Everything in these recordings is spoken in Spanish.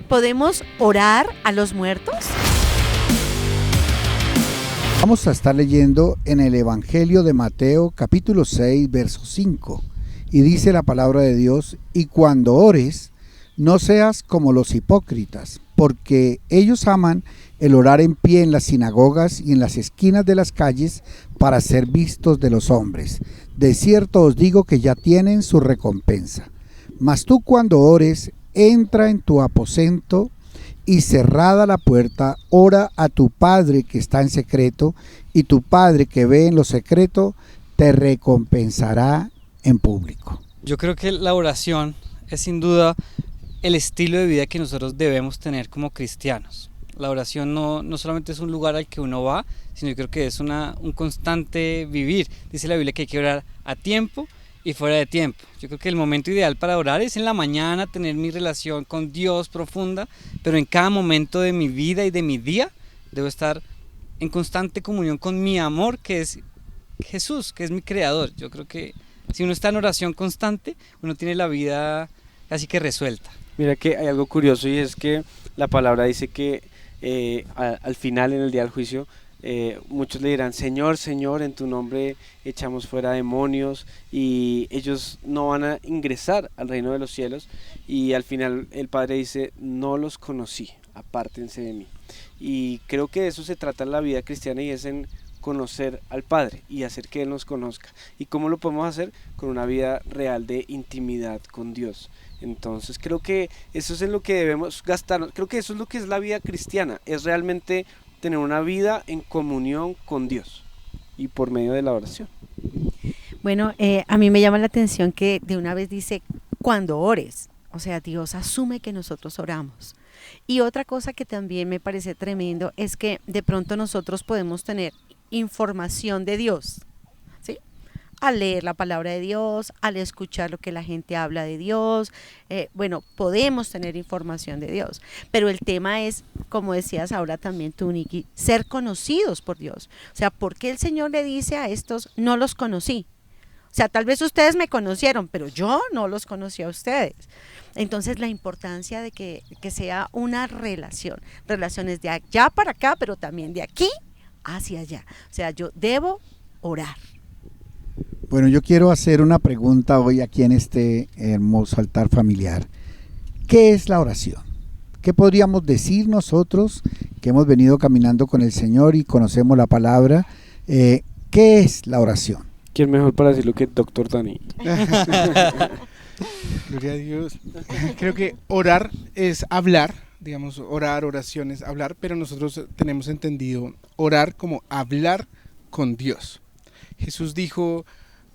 ¿podemos orar a los muertos? Vamos a estar leyendo en el Evangelio de Mateo capítulo 6, verso 5. Y dice la palabra de Dios: y cuando ores, no seas como los hipócritas, porque ellos aman el orar en pie en las sinagogas y en las esquinas de las calles para ser vistos de los hombres. De cierto os digo que ya tienen su recompensa. Mas tú, cuando ores, entra en tu aposento y cerrada la puerta, ora a tu Padre que está en secreto, y tu Padre que ve en lo secreto te recompensará en público. Yo creo que la oración es sin duda el estilo de vida que nosotros debemos tener como cristianos. La oración no solamente es un lugar al que uno va, sino yo creo que es un constante vivir. Dice la Biblia que hay que orar a tiempo y fuera de tiempo. Yo creo que el momento ideal para orar es en la mañana, tener mi relación con Dios profunda, pero en cada momento de mi vida y de mi día debo estar en constante comunión con mi amor, que es Jesús, que es mi creador. Yo creo que si uno está en oración constante, uno tiene la vida casi que resuelta. Mira que hay algo curioso, y es que la palabra dice que al final, en el día del juicio, muchos le dirán: Señor, Señor, en tu nombre echamos fuera demonios, y ellos no van a ingresar al reino de los cielos. Y al final el Padre dice: no los conocí, apártense de mí. Y creo que de eso se trata la vida cristiana, y es en conocer al Padre y hacer que Él nos conozca. ¿Y cómo lo podemos hacer? Con una vida real de intimidad con Dios. Entonces creo que eso es en lo que debemos gastarnos. Creo que eso es lo que es la vida cristiana, es realmente tener una vida en comunión con Dios y por medio de la oración. Bueno, a mí me llama la atención que de una vez dice cuando ores, o sea, Dios asume que nosotros oramos. Y otra cosa que también me parece tremendo es que de pronto nosotros podemos tener información de Dios, ¿sí? Al leer la palabra de Dios, al escuchar lo que la gente habla de Dios, bueno, podemos tener información de Dios, pero el tema es, como decías ahora también tú, Nicky, ser conocidos por Dios. O sea, ¿por qué el Señor le dice a estos: no los conocí? O sea, tal vez ustedes me conocieron, pero yo no los conocí a ustedes. Entonces, la importancia de que sea una relación, relaciones de allá para acá, pero también de aquí hacia allá. O sea, yo debo orar. Bueno, yo quiero hacer una pregunta hoy aquí en este hermoso altar familiar. ¿Qué es la oración? ¿Qué podríamos decir nosotros que hemos venido caminando con el Señor y conocemos la palabra? ¿Qué es la oración? ¿Quién mejor para decirlo que el doctor Dani? Gloria a Dios. Creo que orar es hablar, digamos, orar, oración es hablar, pero nosotros tenemos entendido orar como hablar con Dios. Jesús dijo: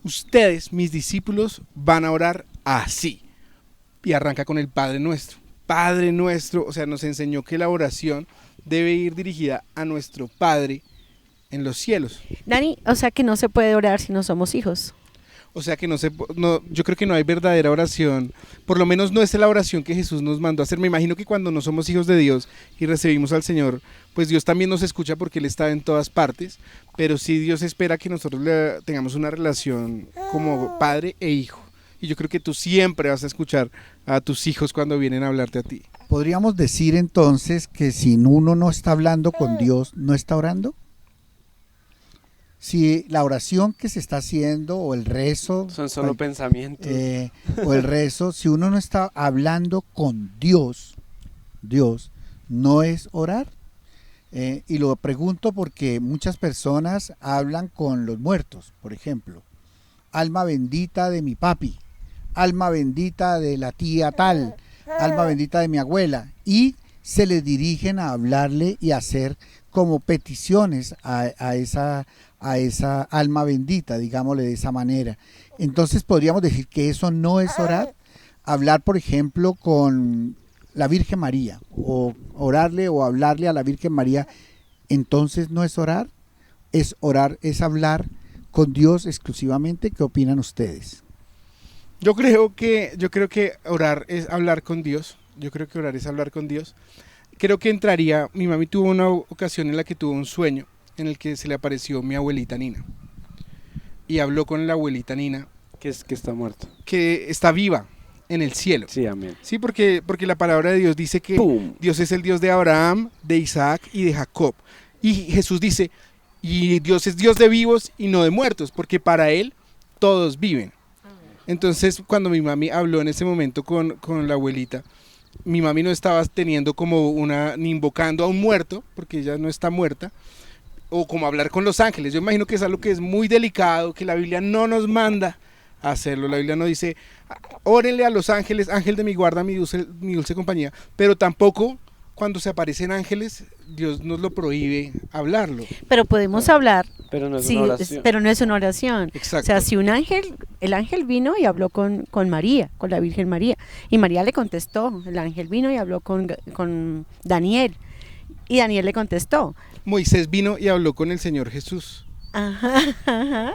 ustedes, mis discípulos, van a orar así. Y arranca con el Padre Nuestro. Padre Nuestro, o sea, nos enseñó que la oración debe ir dirigida a nuestro Padre en los cielos. Dani, o sea que no se puede orar si no somos hijos. O sea que yo creo que no hay verdadera oración, por lo menos no es la oración que Jesús nos mandó a hacer. Me imagino que cuando no somos hijos de Dios y recibimos al Señor, pues Dios también nos escucha porque Él está en todas partes, pero sí Dios espera que nosotros tengamos una relación como padre e hijo. Y yo creo que tú siempre vas a escuchar a tus hijos cuando vienen a hablarte a ti. ¿Podríamos decir entonces que si uno no está hablando con Dios, no está orando? Si la oración que se está haciendo o el rezo son solo pensamientos, o el rezo, si uno no está hablando con Dios, no es orar. Y lo pregunto porque muchas personas hablan con los muertos, por ejemplo: alma bendita de mi papi, alma bendita de la tía tal, alma bendita de mi abuela, y se les dirigen a hablarle y a hacer como peticiones a esa alma bendita, digámosle de esa manera. Entonces podríamos decir que eso no es orar. Hablar, por ejemplo, con la Virgen María, o orarle o hablarle a la Virgen María, entonces no es orar. Es orar, es hablar con Dios exclusivamente. ¿Qué opinan ustedes? Yo creo que orar es hablar con Dios. Yo creo que orar es hablar con Dios. Creo que entraría, mi mami tuvo una ocasión en la que tuvo un sueño en el que se le apareció mi abuelita Nina. Y habló con la abuelita Nina. Que está muerta. Que está viva. en el cielo. Sí, amén. Sí, porque la palabra de Dios dice que ¡Pum! Dios es el Dios de Abraham, de Isaac y de Jacob. Y Jesús dice, y Dios es Dios de vivos y no de muertos, porque para Él todos viven. Entonces, cuando mi mami habló en ese momento con la abuelita, mi mami no estaba teniendo como ni invocando a un muerto, porque ella no está muerta, o como hablar con los ángeles. Yo imagino que es algo que es muy delicado, que la Biblia no nos manda a hacerlo. La Biblia no dice, órenle a los ángeles, ángel de mi guarda, mi dulce compañía, pero tampoco cuando se aparecen ángeles, Dios nos lo prohíbe hablarlo. Pero podemos hablar, Pero no es sí, una oración. pero no es una oración. Exacto. O sea, si el ángel vino y habló con María, con la Virgen María, y María le contestó, el ángel vino y habló con Daniel, y Daniel le contestó. Moisés vino y habló con el Señor Jesús. Ajá, ajá.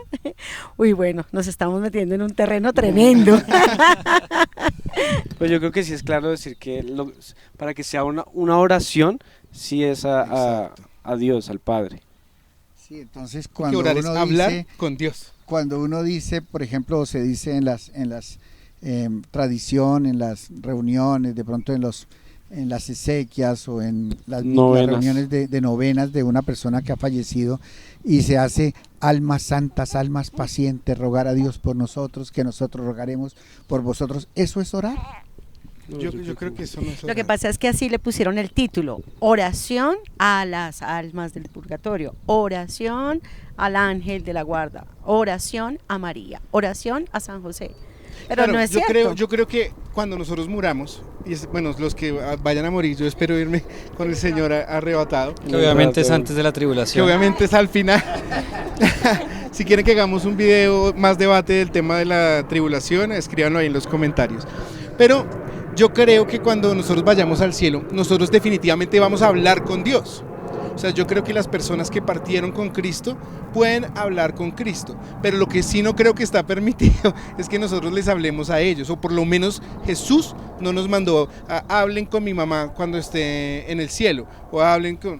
Uy, bueno, nos estamos metiendo en un terreno tremendo. Pues yo creo que sí es claro decir que para que sea una oración, sí es a Dios, al Padre. Sí, entonces Que cuando orar es uno hablar dice, con Dios. cuando uno dice, por ejemplo, se dice en las tradición, en las reuniones, de pronto en las exequias o en las Novenas. reuniones de novenas de una persona que ha fallecido, y se hace almas santas, almas pacientes, rogar a Dios por nosotros, que nosotros rogaremos por vosotros. ¿Eso es orar? Yo creo que eso no es Lo que orar. pasa es que así le pusieron el título, oración a las almas del purgatorio, oración al ángel de la guarda, oración a María, oración a San José. Pero Claro, no es cierto. yo creo que cuando nosotros muramos, bueno, los que vayan a morir, yo espero irme con el Señor arrebatado, Que obviamente es antes de la que tribulación. obviamente es al final. Si quieren que hagamos un video más debate del tema de la tribulación, escríbanlo ahí en los comentarios. Pero yo creo que cuando nosotros vayamos al cielo, nosotros definitivamente vamos a hablar con Dios. O sea, yo creo que las personas que partieron con Cristo pueden hablar con Cristo, pero lo que sí no creo que está permitido es que nosotros les hablemos a ellos, o por lo menos Jesús no nos mandó a hablen con mi mamá cuando esté en el cielo, o hablen con...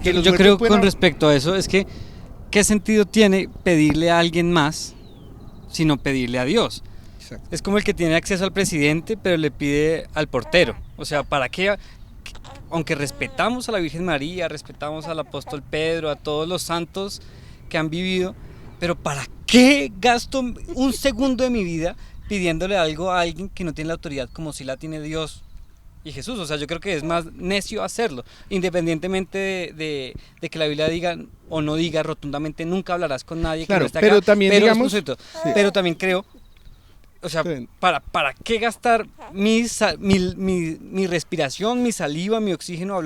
que los Yo muertos creo pueden con respecto a eso es que ¿qué sentido tiene pedirle a alguien más sino pedirle a Dios? Exacto. Es como el que tiene acceso al presidente pero le pide al portero. O sea, ¿para qué? Aunque respetamos a la Virgen María, respetamos al apóstol Pedro, a todos los santos que han vivido, pero ¿para qué gasto un segundo de mi vida pidiéndole algo a alguien que no tiene la autoridad como si la tiene Dios y Jesús? O sea, yo creo que es más necio hacerlo, independientemente de que la Biblia diga o no diga rotundamente nunca hablarás con nadie que Claro, no esté pero acá, también pero, digamos- es un cierto, sí. pero también creo, o sea, Está bien. ¿para qué gastar mi respiración, mi saliva, mi oxígeno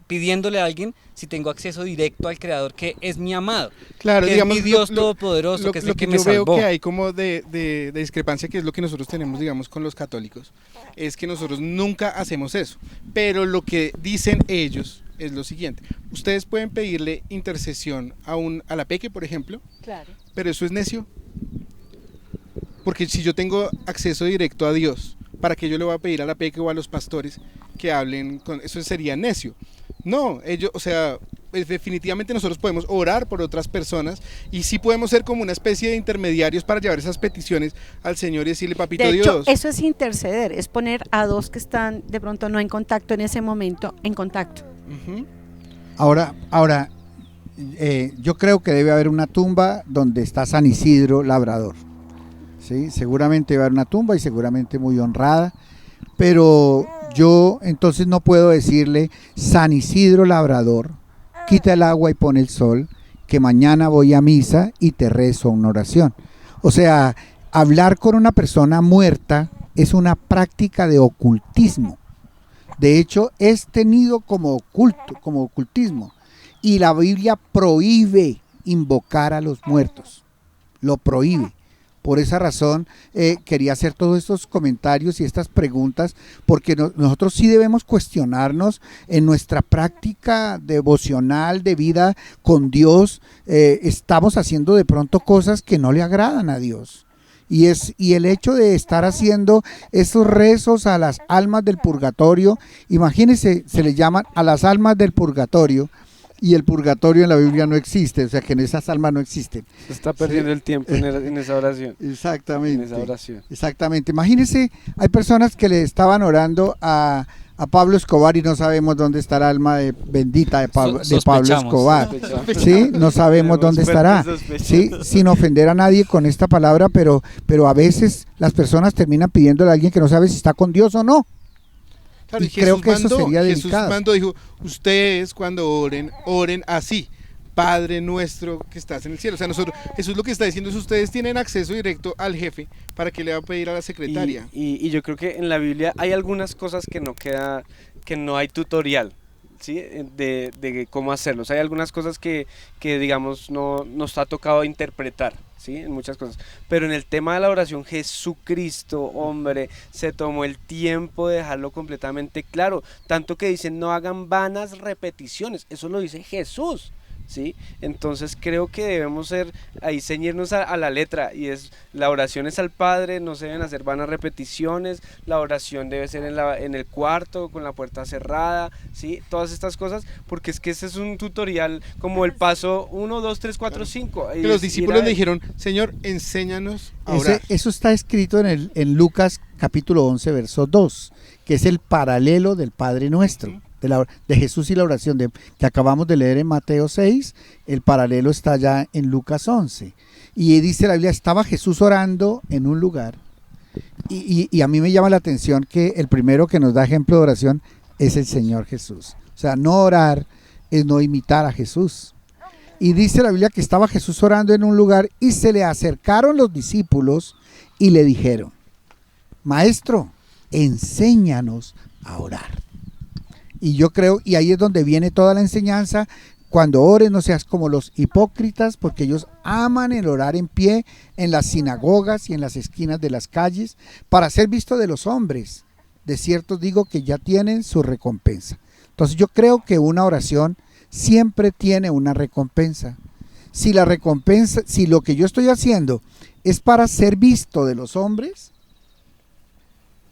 pidiéndole a alguien si tengo acceso directo al Creador que es mi amado? Claro, que digamos, es mi Dios todopoderoso, que es el que me yo veo salvó. que hay como de discrepancia, que es lo que nosotros tenemos, digamos, con los católicos, es que nosotros nunca hacemos eso, pero lo que dicen ellos es lo siguiente: ustedes pueden pedirle intercesión a la Peque, por ejemplo, Claro. pero eso es necio, porque si yo tengo acceso directo a Dios, ¿para qué yo le voy a pedir a la Peque o a los pastores que hablen con eso? Sería necio. No, ellos, o sea, definitivamente nosotros podemos orar por otras personas y sí podemos ser como una especie de intermediarios para llevar esas peticiones al Señor y decirle: papito De hecho, Dios. eso es interceder, es poner a dos que están de pronto no en contacto en ese momento, en contacto. Ujú. Ahora, yo creo que debe haber una tumba donde está San Isidro Labrador. ¿Sí? Seguramente va a haber una tumba y seguramente muy honrada, pero yo entonces no puedo decirle: San Isidro Labrador, quita el agua y pone el sol, que mañana voy a misa y te rezo una oración. O sea, hablar con una persona muerta es una práctica de ocultismo. De hecho, es tenido como oculto, como ocultismo, y la Biblia prohíbe invocar a los muertos, lo prohíbe. Por esa razón quería hacer todos estos comentarios y estas preguntas, porque nosotros sí debemos cuestionarnos en nuestra práctica devocional de vida con Dios. Estamos haciendo de pronto cosas que no le agradan a Dios. Y el hecho de estar haciendo esos rezos a las almas del purgatorio, imagínense, se les llaman a las almas del purgatorio, y el purgatorio en la Biblia no existe, o sea que en esas almas no existen. Se está perdiendo el tiempo en esa oración. Exactamente. En esa oración. Exactamente. Imagínense, hay personas que le estaban orando a Pablo Escobar y no sabemos dónde estará el alma bendita de Pablo Escobar. ¿Sí? No sabemos dónde estará. ¿Sí? Sin ofender a nadie con esta palabra, pero a veces las personas terminan pidiéndole a alguien que no sabe si está con Dios o no. Claro, y creo que eso sería delicado. Jesús dijo, ustedes cuando oren así, Padre nuestro que estás en el cielo. O sea, Jesús lo que está diciendo es ustedes tienen acceso directo al jefe para que le va a pedir a la secretaria. Y yo creo que en la Biblia hay algunas cosas que no hay tutorial, ¿sí? de cómo hacerlos. Hay algunas cosas que digamos no nos ha tocado interpretar, ¿sí? En muchas cosas. Pero en el tema de la oración, Jesucristo, hombre, se tomó el tiempo de dejarlo completamente claro. Tanto que dicen no hagan vanas repeticiones. Eso lo dice Jesús. ¿Sí? Entonces creo que debemos ceñirnos a la letra, y la oración es al Padre, no se deben hacer vanas repeticiones, la oración debe ser en el cuarto con la puerta cerrada, ¿sí? Todas estas cosas, porque es que ese es un tutorial como el paso 1, 2, 3, 4, 5. Que los discípulos le dijeron, Señor, enséñanos a orar. Eso está escrito en Lucas capítulo 11 verso 2, que es el paralelo del Padre Nuestro. De Jesús y la oración que acabamos de leer en Mateo 6, el paralelo está ya en Lucas 11. Y dice la Biblia, estaba Jesús orando en un lugar. Y a mí me llama la atención que el primero que nos da ejemplo de oración es el Señor Jesús. O sea, no orar es no imitar a Jesús. Y dice la Biblia que estaba Jesús orando en un lugar y se le acercaron los discípulos y le dijeron, Maestro, enséñanos a orar. Y yo creo, y ahí es donde viene toda la enseñanza, cuando ores no seas como los hipócritas, porque ellos aman el orar en pie en las sinagogas y en las esquinas de las calles, para ser visto de los hombres. De cierto digo que ya tienen su recompensa. Entonces yo creo que una oración siempre tiene una recompensa. Si lo que yo estoy haciendo es para ser visto de los hombres,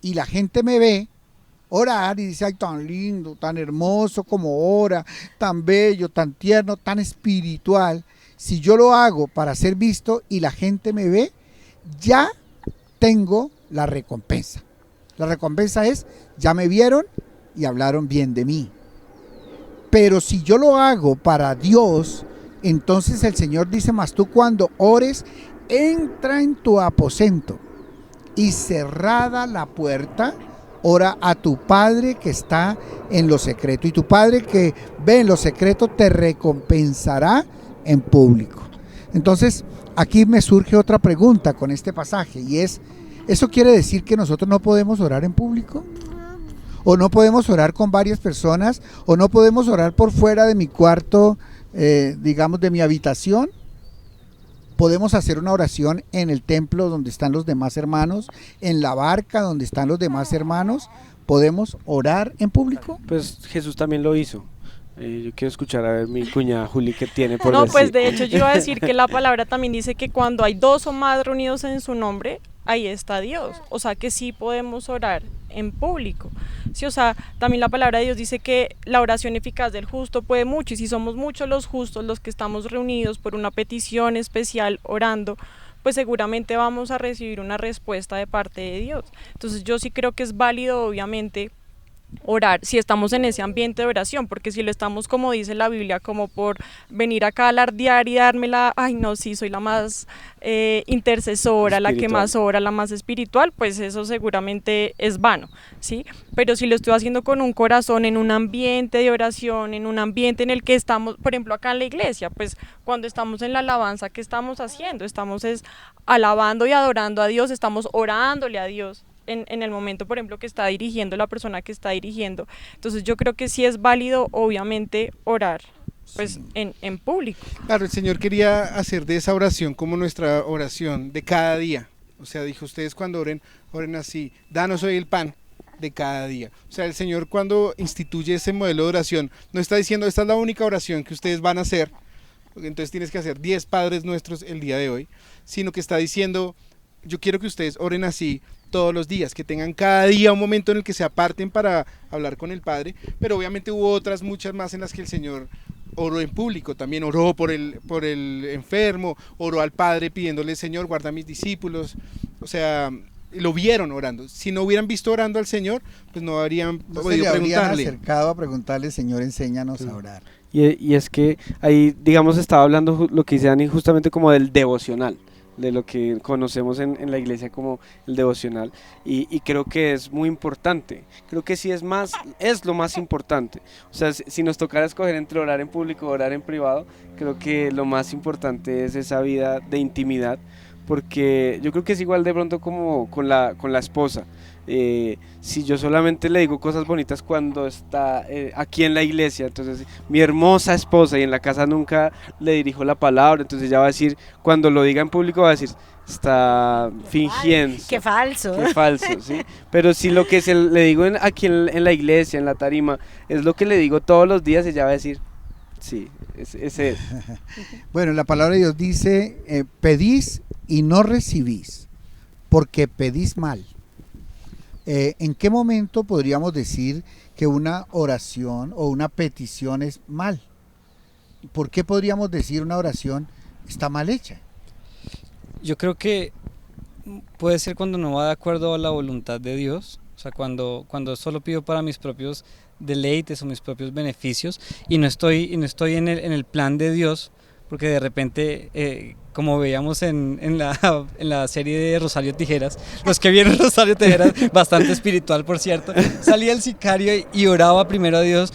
y la gente me ve orar y dice, ay, tan lindo, tan hermoso como ora, tan bello, tan tierno, tan espiritual. Si yo lo hago para ser visto y la gente me ve, ya tengo la recompensa. La recompensa es, ya me vieron y hablaron bien de mí. Pero si yo lo hago para Dios, entonces el Señor dice, más tú cuando ores, entra en tu aposento y cerrada la puerta, ora a tu Padre que está en lo secreto, y tu Padre que ve en lo secreto te recompensará en público. Entonces, aquí me surge otra pregunta con este pasaje, y es, ¿eso quiere decir que nosotros no podemos orar en público? ¿O no podemos orar con varias personas? ¿O no podemos orar por fuera de mi cuarto, digamos, de mi habitación? Podemos hacer una oración en el templo donde están los demás hermanos, en la barca donde están los demás hermanos. ¿Podemos orar en público? Pues Jesús también lo hizo. Yo quiero escuchar a ver mi cuñada Juli qué tiene por No, decir. pues de hecho yo iba a decir que la palabra también dice que cuando hay dos o más reunidos en su nombre, ahí está Dios. O sea que sí podemos orar en público. Sí, o sea, también la palabra de Dios dice que la oración eficaz del justo puede mucho, y si somos muchos los justos los que estamos reunidos por una petición especial orando, pues seguramente vamos a recibir una respuesta de parte de Dios. Entonces yo sí creo que es válido, obviamente, orar si estamos en ese ambiente de oración, porque si lo estamos, como dice la Biblia, como por venir acá a alardear y dármela, ay no, sí, soy la más intercesora, la que más ora, la más espiritual, pues eso seguramente es vano, ¿sí? Pero si lo estoy haciendo con un corazón, en un ambiente de oración, en un ambiente en el que estamos, por ejemplo acá en la iglesia, pues cuando estamos en la alabanza, ¿qué estamos haciendo? Estamos alabando y adorando a Dios, estamos orándole a Dios. En el momento, por ejemplo, que está dirigiendo la persona que está dirigiendo. Entonces yo creo que sí es válido, obviamente, orar pues sí, en público. Claro, el Señor quería hacer de esa oración como nuestra oración de cada día. O sea, dijo, ustedes cuando oren así, danos hoy el pan de cada día. O sea, el Señor cuando instituye ese modelo de oración, no está diciendo, esta es la única oración que ustedes van a hacer, entonces tienes que hacer 10 Padres Nuestros el día de hoy, sino que está diciendo, yo quiero que ustedes oren así todos los días, que tengan cada día un momento en el que se aparten para hablar con el Padre, pero obviamente hubo otras muchas más en las que el Señor oró en público, también oró por el enfermo, oró al Padre pidiéndole, Señor, guarda a mis discípulos, o sea, lo vieron orando. Si no hubieran visto orando al Señor, pues no habrían No se podido le habrían preguntarle. acercado a preguntarle, Señor, enséñanos a orar. Y es que ahí, digamos, estaba hablando lo que dice Dani justamente como del devocional, de lo que conocemos en la iglesia como el devocional, y creo que es muy importante, creo que sí es lo más importante. O sea, si nos tocara escoger entre orar en público o orar en privado, creo que lo más importante es esa vida de intimidad, porque yo creo que es igual de pronto como con la esposa. Si yo solamente le digo cosas bonitas cuando está aquí en la iglesia, entonces mi hermosa esposa, y en la casa nunca le dirijo la palabra, entonces ella va a decir, cuando lo diga en público va a decir, está fingiendo. Ay, qué falso. Qué falso, ¿sí? Pero si lo que le digo aquí en la iglesia, en la tarima, es lo que le digo todos los días, ella va a decir, sí, ese es. Bueno, la palabra de Dios dice, pedís y no recibís, porque pedís mal. ¿En qué momento podríamos decir que una oración o una petición es mal? ¿Por qué podríamos decir una oración está mal hecha? Yo creo que puede ser cuando no va de acuerdo a la voluntad de Dios, o sea, cuando solo pido para mis propios deleites o mis propios beneficios y no estoy en el plan de Dios, porque de repente, como veíamos en la serie de Rosario Tijeras, los que vieron Rosario Tijeras, bastante espiritual por cierto, salía el sicario y oraba primero a Dios,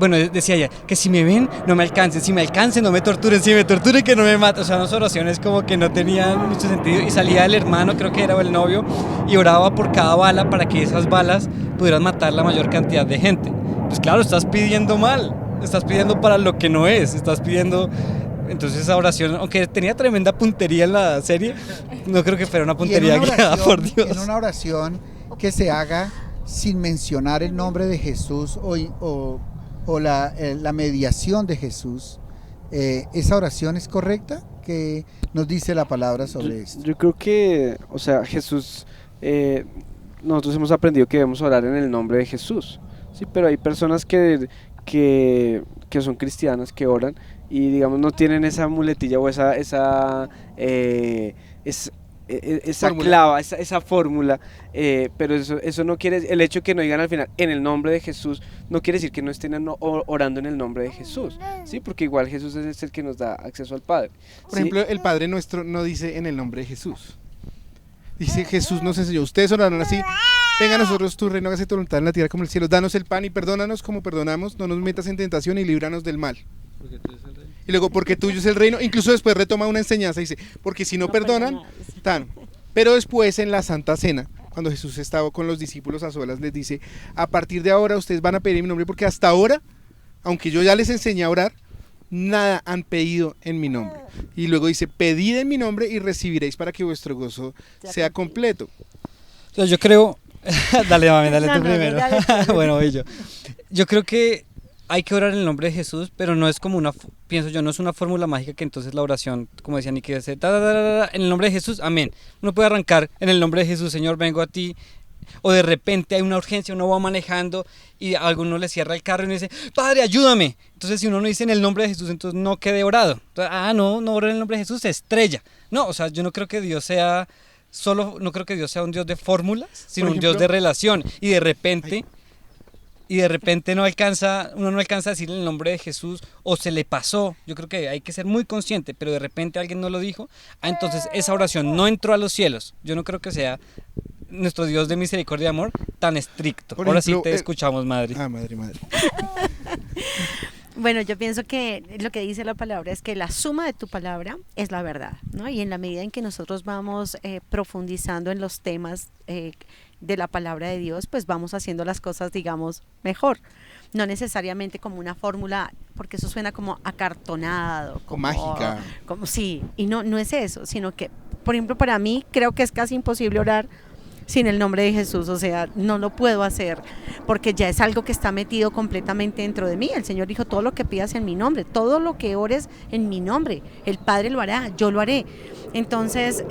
bueno, decía ella, que si me ven, no me alcancen, si me alcancen, no me torturen, si me torturen, que no me maten. O sea, unas oraciones como que no tenían mucho sentido, y salía el hermano, creo que era, o el novio, y oraba por cada bala para que esas balas pudieran matar la mayor cantidad de gente. Pues claro, estás pidiendo mal, estás pidiendo para lo que no es, estás pidiendo. Entonces esa oración, aunque tenía tremenda puntería en la serie, no creo que fuera una puntería guiada por Dios. En una oración que se haga sin mencionar el nombre de Jesús o la mediación de Jesús, ¿esa oración es correcta? ¿Qué nos dice la palabra sobre esto? Yo creo que, o sea, Jesús, nosotros hemos aprendido que debemos orar en el nombre de Jesús, ¿sí? Pero hay personas que son cristianas que oran y, digamos, no tienen esa muletilla o esa clava, esa fórmula, pero eso no quiere, el hecho que no digan al final en el nombre de Jesús no quiere decir que no estén orando en el nombre de Jesús, ¿sí? Porque igual Jesús es el que nos da acceso al Padre. Por ejemplo, el Padre Nuestro no dice en el nombre de Jesús. Dice, Jesús nos enseñó, ustedes oraron así, venga a nosotros tu reino, hágase tu voluntad en la tierra como en el cielo, danos el pan y perdónanos como perdonamos, no nos metas en tentación y líbranos del mal. Y luego, porque tuyo es el reino, incluso después retoma una enseñanza y dice, porque si no perdonan, tan. Pero después en la Santa Cena, cuando Jesús estaba con los discípulos a solas, les dice, a partir de ahora ustedes van a pedir en mi nombre, porque hasta ahora, aunque yo ya les enseñé a orar, nada han pedido en mi nombre. Y luego dice, pedid en mi nombre y recibiréis para que vuestro gozo sea completo. Entonces yo creo, dale mami, dale tú No, primero. dale. Bueno, voy yo. Yo creo que hay que orar en el nombre de Jesús, pero no es como pienso yo, no es una fórmula mágica que entonces la oración, como decía Nicky, dice, en el nombre de Jesús, amén. Uno puede arrancar en el nombre de Jesús, Señor, vengo a ti. O de repente hay una urgencia, uno va manejando y a alguno le cierra el carro y uno dice, Padre, ayúdame. Entonces si uno no dice en el nombre de Jesús, entonces no quede orado. Entonces, no oro en el nombre de Jesús, se estrella. No, o sea, yo no creo que Dios sea no creo que Dios sea un Dios de fórmulas, sino un Dios de relación. Y de repente uno no alcanza a decir el nombre de Jesús o se le pasó. Yo creo que hay que ser muy consciente, pero de repente alguien no lo dijo. Entonces esa oración no entró a los cielos. Yo no creo que sea nuestro Dios de misericordia y amor tan estricto. Por Ahora ejemplo, sí te escuchamos, madre. Madre. Bueno, yo pienso que lo que dice la palabra es que la suma de tu palabra es la verdad, ¿no? Y en la medida en que nosotros vamos profundizando en los temas de la palabra de Dios, pues vamos haciendo las cosas, digamos, mejor. No necesariamente como una fórmula, porque eso suena como acartonado, como mágica. Sí, y no es eso, sino que, por ejemplo, para mí creo que es casi imposible orar sin el nombre de Jesús, o sea, no lo puedo hacer, porque ya es algo que está metido completamente dentro de mí. El Señor dijo, todo lo que pidas en mi nombre, todo lo que ores en mi nombre, el Padre lo hará, yo lo haré. Entonces,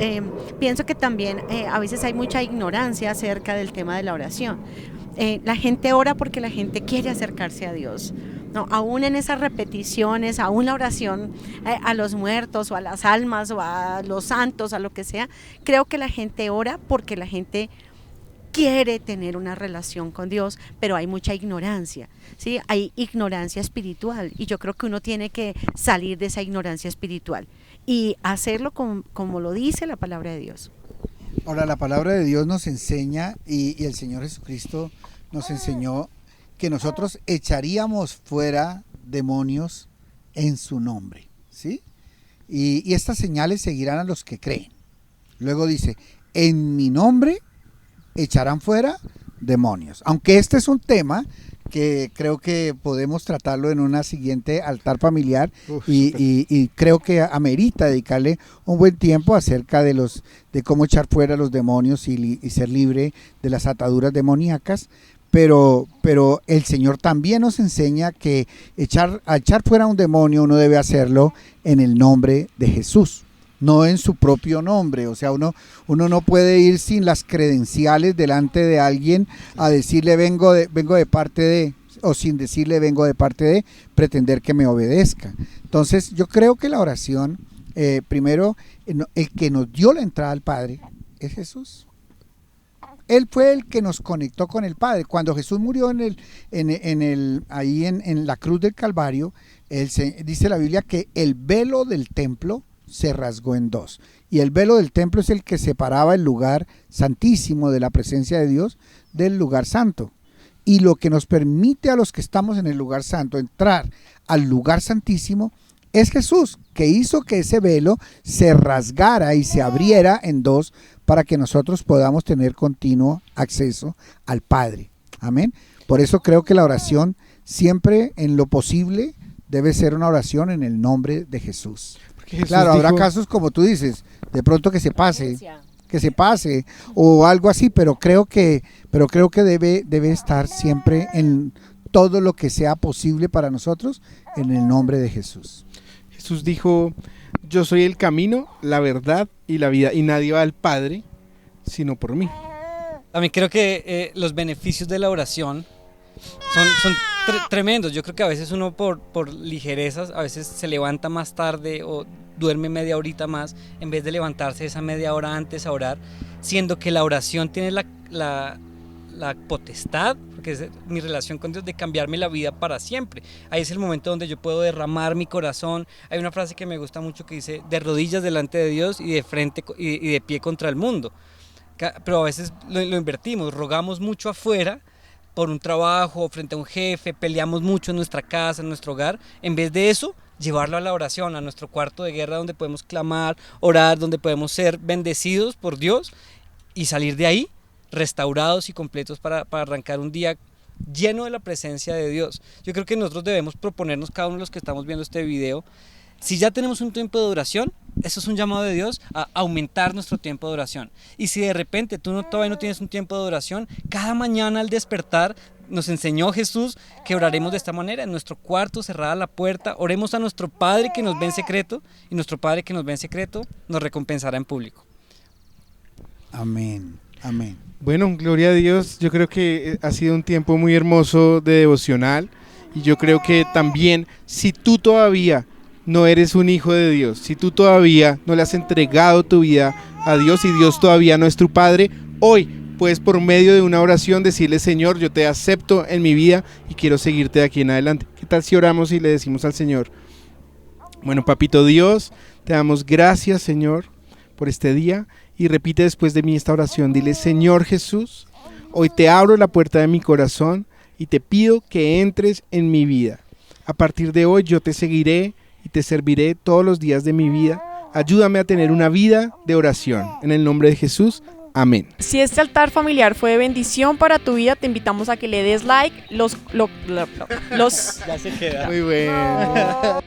pienso que también a veces hay mucha ignorancia acerca del tema de la oración. La gente ora porque la gente quiere acercarse a Dios. No, aún en esas repeticiones, aún la oración a los muertos o a las almas o a los santos, a lo que sea, creo que la gente ora porque la gente quiere tener una relación con Dios, pero hay mucha ignorancia, ¿sí? Hay ignorancia espiritual y yo creo que uno tiene que salir de esa ignorancia espiritual y hacerlo como lo dice la palabra de Dios. Ahora, la palabra de Dios nos enseña y el Señor Jesucristo nos enseñó que nosotros echaríamos fuera demonios en su nombre, ¿sí? Y estas señales seguirán a los que creen. Luego dice, en mi nombre echarán fuera demonios. Aunque este es un tema que creo que podemos tratarlo en una siguiente altar familiar y creo que amerita dedicarle un buen tiempo acerca de cómo echar fuera los demonios y ser libre de las ataduras demoníacas. Pero el Señor también nos enseña que al echar fuera un demonio uno debe hacerlo en el nombre de Jesús, no en su propio nombre. O sea, uno no puede ir sin las credenciales delante de alguien a decirle vengo de parte de, o sin decirle vengo de parte de, pretender que me obedezca. Entonces yo creo que la oración, primero, el que nos dio la entrada al Padre es Jesús. Él fue el que nos conectó con el Padre. Cuando Jesús murió ahí en la cruz del Calvario, dice la Biblia que el velo del templo se rasgó en dos. Y el velo del templo es el que separaba el lugar santísimo de la presencia de Dios del lugar santo. Y lo que nos permite a los que estamos en el lugar santo entrar al lugar santísimo es Jesús, que hizo que ese velo se rasgara y se abriera en dos para que nosotros podamos tener continuo acceso al Padre. Amén. Por eso creo que la oración siempre, en lo posible, debe ser una oración en el nombre de Jesús. Claro, habrá casos como tú dices, de pronto que se pase o algo así, pero creo que debe estar siempre en todo lo que sea posible para nosotros en el nombre de Jesús. Jesús dijo, yo soy el camino, la verdad y la vida, y nadie va al Padre sino por mí. A mí creo que los beneficios de la oración son tremendos. Yo creo que a veces uno por ligerezas, a veces se levanta más tarde o duerme media horita más, en vez de levantarse esa media hora antes a orar, siendo que la oración tiene la potestad, porque es mi relación con Dios, de cambiarme la vida para siempre. Ahí es el momento donde yo puedo derramar mi corazón. Hay una frase que me gusta mucho que dice, de rodillas delante de Dios y de frente y de pie contra el mundo. Pero a veces lo invertimos, rogamos mucho afuera por un trabajo, frente a un jefe, peleamos mucho en nuestra casa, en nuestro hogar. En vez de eso, llevarlo a la oración, a nuestro cuarto de guerra, donde podemos clamar, orar, donde podemos ser bendecidos por Dios y salir de ahí restaurados y completos para arrancar un día lleno de la presencia de Dios. Yo creo que nosotros debemos proponernos, cada uno de los que estamos viendo este video, si ya tenemos un tiempo de oración, eso es un llamado de Dios a aumentar nuestro tiempo de oración. Y si de repente tú todavía no tienes un tiempo de oración, cada mañana al despertar nos enseñó Jesús que oraremos de esta manera, en nuestro cuarto, cerrada la puerta, oremos a nuestro Padre que nos ve en secreto, y nuestro Padre que nos ve en secreto nos recompensará en público. Amén, amén. Bueno, gloria a Dios. Yo creo que ha sido un tiempo muy hermoso de devocional, y yo creo que también, si tú todavía no eres un hijo de Dios, si tú todavía no le has entregado tu vida a Dios y Dios todavía no es tu Padre, hoy puedes por medio de una oración decirle, Señor, yo te acepto en mi vida y quiero seguirte de aquí en adelante. ¿Qué tal si oramos y le decimos al Señor? Bueno, Papito Dios, te damos gracias, Señor, por este día, y repite después de mí esta oración. Dile, Señor Jesús, hoy te abro la puerta de mi corazón y te pido que entres en mi vida. A partir de hoy yo te seguiré y te serviré todos los días de mi vida. Ayúdame a tener una vida de oración. En el nombre de Jesús, amén. Si este altar familiar fue de bendición para tu vida, te invitamos a que le des like, Ya se queda. Muy bueno.